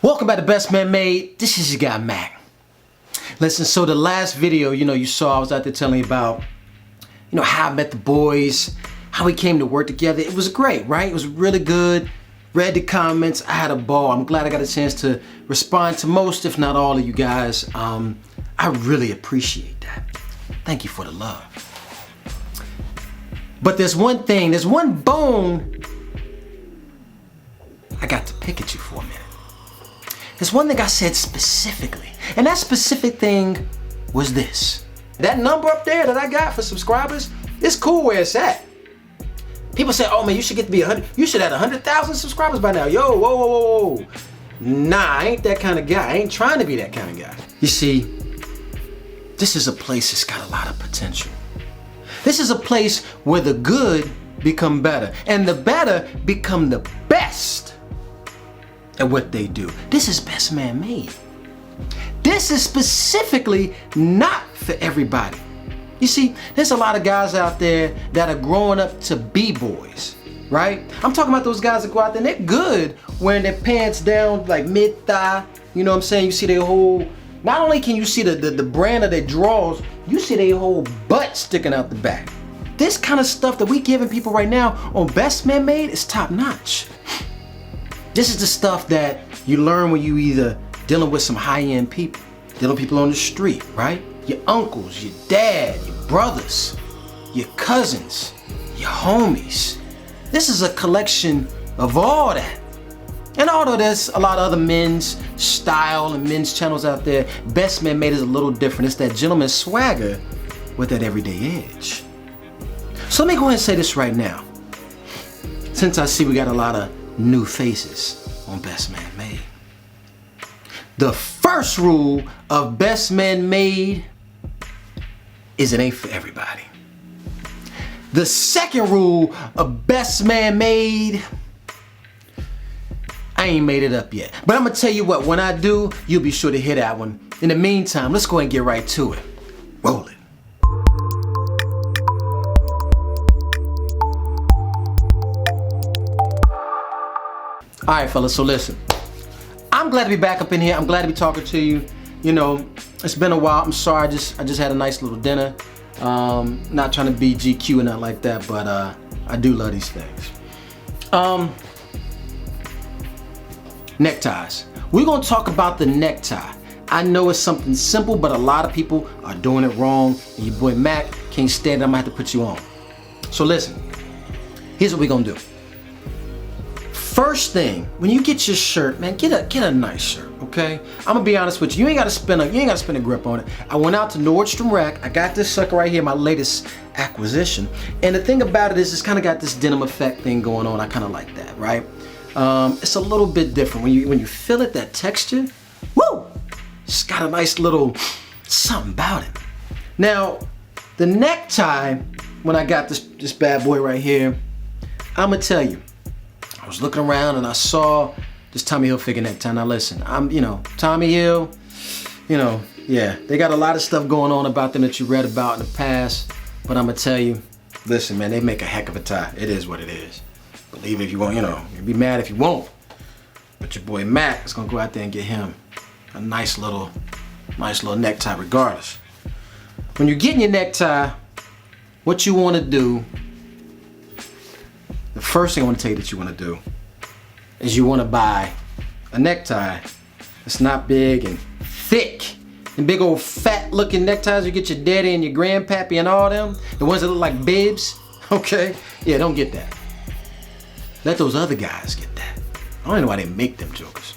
Welcome back to Bestmanmade. This is your guy Mac. Listen, so the last video, you saw I was out there telling you about, how I met the boys, how we came to work together. It was great, right? It was really good. Read the comments. I had a ball. I'm glad I got a chance to respond to most, if not all of you guys. I really appreciate that. Thank you for the love. But there's one thing, there's one bone I got to pick at you for a minute. There's one thing I said specifically, and that specific thing was this. That number up there that I got for subscribers, it's cool where it's at. People say, oh man, you should get to be 100, you should have 100,000 subscribers by now. Yo, whoa, whoa, whoa, whoa. Nah, I ain't that kind of guy. I ain't trying to be that kind of guy. You see, this is a place that's got a lot of potential. This is a place where the good become better, and the better become the best at what they do. This is Bestmanmade. This is specifically not for everybody. You see, there's a lot of guys out there that are growing up to be boys, right? I'm talking about those guys that go out there and they're good wearing their pants down like mid-thigh. You know what I'm saying? You see their whole, not only can you see the brand of their drawers, you see their whole butt sticking out the back. This kind of stuff that we giving people right now on Bestmanmade is top notch. This is the stuff that you learn when you either dealing with some high-end people, dealing with people on the street, right? Your uncles, your dad, your brothers, your cousins, your homies. This is a collection of all that. And although there's a lot of other men's style and men's channels out there, Bestmanmade is a little different. It's that gentleman swagger with that everyday edge. So let me go ahead and say this right now. Since I see we got a lot of new faces on Bestmanmade. The first rule of Bestmanmade is it ain't for everybody. The second rule of Bestmanmade, I ain't made it up yet. But I'm gonna tell you what, when I do, you'll be sure to hear that one. In the meantime, let's go ahead and get right to it. Roll it. All right, fellas, so listen. I'm glad to be back up in here. I'm glad to be talking to you. It's been a while. I'm sorry, I just had a nice little dinner. Not trying to be GQ and not like that, but I do love these things. Neckties. We're gonna talk about the necktie. I know it's something simple, but a lot of people are doing it wrong, and your boy Mac can't stand it. I'm gonna have to put you on. So listen, here's what we're gonna do. First thing, when you get your shirt, man, get a nice shirt, okay? I'm gonna be honest with you. You ain't gotta spend a grip on it. I went out to Nordstrom Rack. I got this sucker right here, my latest acquisition. And the thing about it is, it's kind of got this denim effect thing going on. I kind of like that, right? It's a little bit different when you feel it, that texture. Woo! It's got a nice little something about it. Now, the necktie, when I got this bad boy right here, I'm gonna tell you. I was looking around and I saw this Tommy Hilfiger necktie. Now listen, Tommy Hill, yeah, they got a lot of stuff going on about them that you read about in the past, but I'm gonna tell you, listen, man, they make a heck of a tie. It is what it is. Believe it if you want, you'll be mad if you won't. But your boy Mac is gonna go out there and get him a nice little necktie regardless. When you're getting your necktie, what you wanna do, the first thing I want to tell you that you want to do is you want to buy a necktie that's not big and thick. And big old fat looking neckties you get your daddy and your grandpappy and all them. The ones that look like bibs, okay? Yeah, don't get that. Let those other guys get that. I don't know why they make them jokers.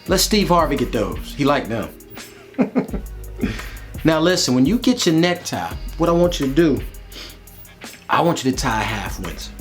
Let Steve Harvey get those. He liked them. Now listen, when you get your necktie, what I want you to do, I want you to tie a Half-Windsor.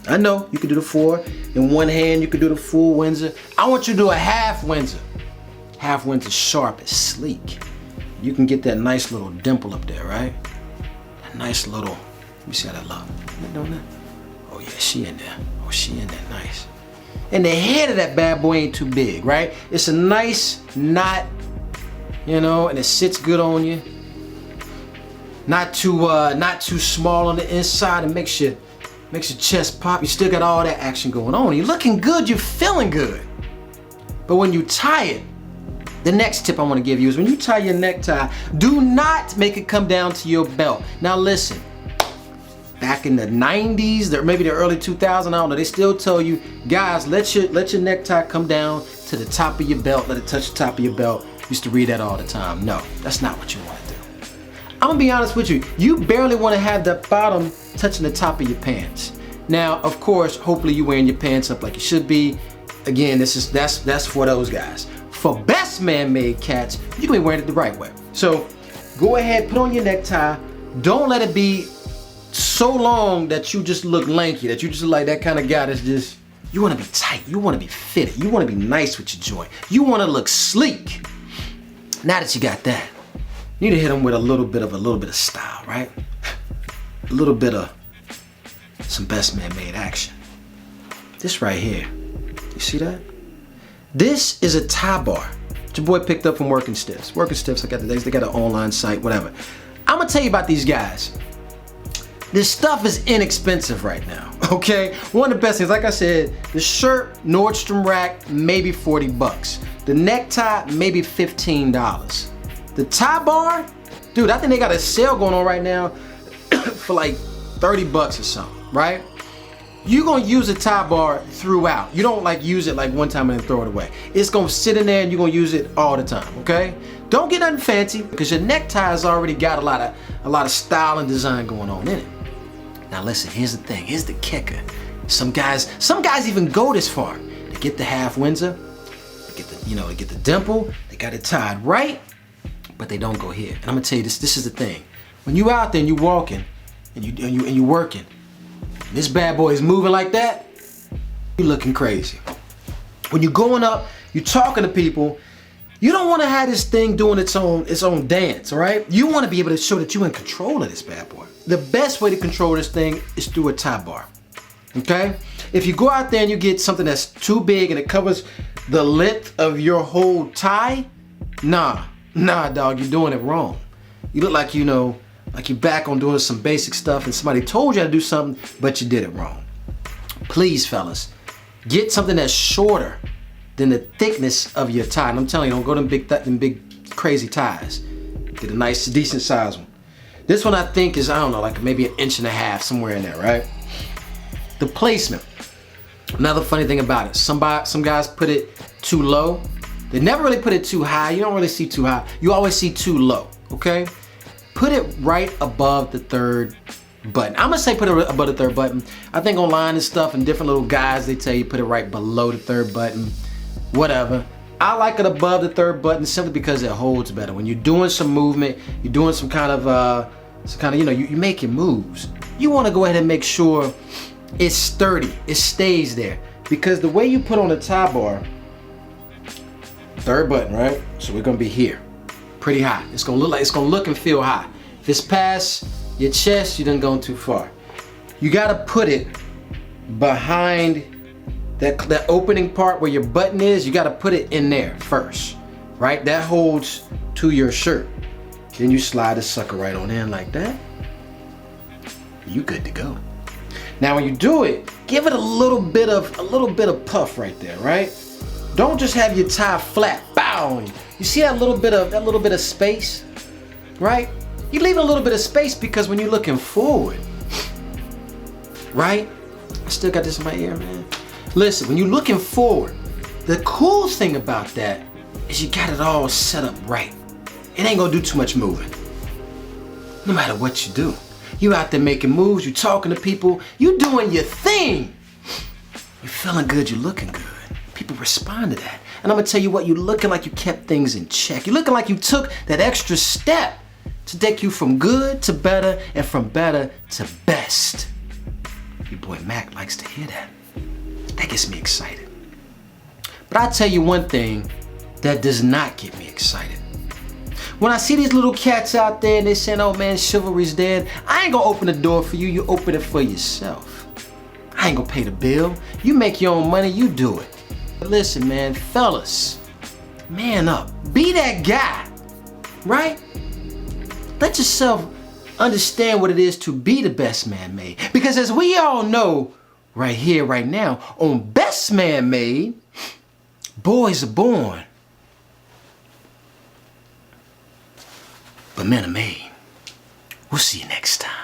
I know you can do the 4 in one hand, you can do the full Windsor. I want you to do a Half-Windsor. Half-Windsor sharp, it's sleek. You can get that nice little dimple up there, right? That nice little, let me see how that look. Oh yeah, she in there. Oh, she in there, nice. And the head of that bad boy ain't too big, right? It's a nice knot, and it sits good on you. Not too small on the inside, and makes your chest pop. You still got all that action going on. You're looking good, you're feeling good. But when you tie it, the next tip I want to give you is when you tie your necktie, do not make it come down to your belt. Now listen, back in the 90s, or maybe the early 2000s, I don't know, they still tell you, guys, let your necktie come down to the top of your belt, let it touch the top of your belt. Used to read that all the time. No, that's not what you want to do. I'm gonna be honest with you, you barely want to have the bottom touching the top of your pants. Now, of course, hopefully you're wearing your pants up like you should be. Again, that's for those guys. For Bestmanmade cats, you can be wearing it the right way. So go ahead, put on your necktie. Don't let it be so long that you just look lanky, that you just look like that kind of guy that's just, you want to be tight, you want to be fitted, you want to be nice with your joint, you want to look sleek. Now that you got that, you need to hit them with a little bit of style, right? A little bit of some Bestmanmade action. This right here, you see that? This is a tie bar that your boy picked up from Wurkin Stiffs. Wurkin Stiffs, they got an online site, whatever. I'm gonna tell you about these guys. This stuff is inexpensive right now, okay? One of the best things, like I said, the shirt, Nordstrom Rack, maybe 40 bucks. The necktie, maybe $15. The tie bar, dude, I think they got a sale going on right now for like 30 bucks or something, right? You're gonna use a tie bar throughout. You don't like use it like one time and then throw it away. It's gonna sit in there and you're gonna use it all the time, okay? Don't get nothing fancy because your necktie has already got a lot of style and design going on in it. Now listen, here's the thing, here's the kicker. Some guys even go this far. They get the Half-Windsor, they get the dimple, they got it tied right, but they don't go here. And I'm gonna tell you this is the thing. When you out there and you walking and you working, and this bad boy is moving like that, you looking crazy. When you're going up, you're talking to people, you don't want to have this thing doing its own dance, all right? You want to be able to show that you're in control of this bad boy. The best way to control this thing is through a tie bar, okay? If you go out there and you get something that's too big and it covers the length of your whole tie, nah, dog, you're doing it wrong. You look like, like you're back on doing some basic stuff and somebody told you how to do something, but you did it wrong. Please, fellas, get something that's shorter than the thickness of your tie. And I'm telling you, don't go to them big crazy ties. Get a nice, decent size one. This one I think is, I don't know, like maybe 1.5 inches, somewhere in there, right? The placement. Another funny thing about it, some guys put it too low. They never really put it too high. You don't really see too high. You always see too low, okay? Put it right above the third button. I'm gonna say put it above the third button. I think online and stuff and different little guys, they tell you put it right below the third button, whatever. I like it above the third button simply because it holds better. When you're doing some movement, you're doing some kind of you're making moves. You wanna go ahead and make sure it's sturdy, it stays there. Because the way you put on the tie bar, third button, right? So we're gonna be here, pretty high. It's gonna look and feel high. If it's past your chest, you done gone too far. You gotta put it behind that opening part where your button is. You gotta put it in there first, right? That holds to your shirt. Then you slide the sucker right on in like that. You good to go. Now when you do it, give it a little bit of puff right there, right? Don't just have your tie flat, bow. You see that little bit of space, right? You leave a little bit of space because when you're looking forward, right? I still got this in my ear, man. Listen, when you're looking forward, the cool thing about that is you got it all set up right. It ain't gonna do too much moving. No matter what you do. You out there making moves, you talking to people, you doing your thing. You're feeling good, you're looking good. People respond to that. And I'm gonna tell you what, you're looking like you kept things in check. You're looking like you took that extra step to take you from good to better and from better to best. Your boy Mac likes to hear that. That gets me excited. But I'll tell you one thing that does not get me excited. When I see these little cats out there and they saying, oh man, chivalry's dead, I ain't gonna open the door for you, you open it for yourself. I ain't gonna pay the bill. You make your own money, you do it. But listen, man, fellas, man up. Be that guy, right? Let yourself understand what it is to be the Bestmanmade. Because as we all know, right here, right now, on Bestmanmade, Boys are born, but men are made. We'll see you next time.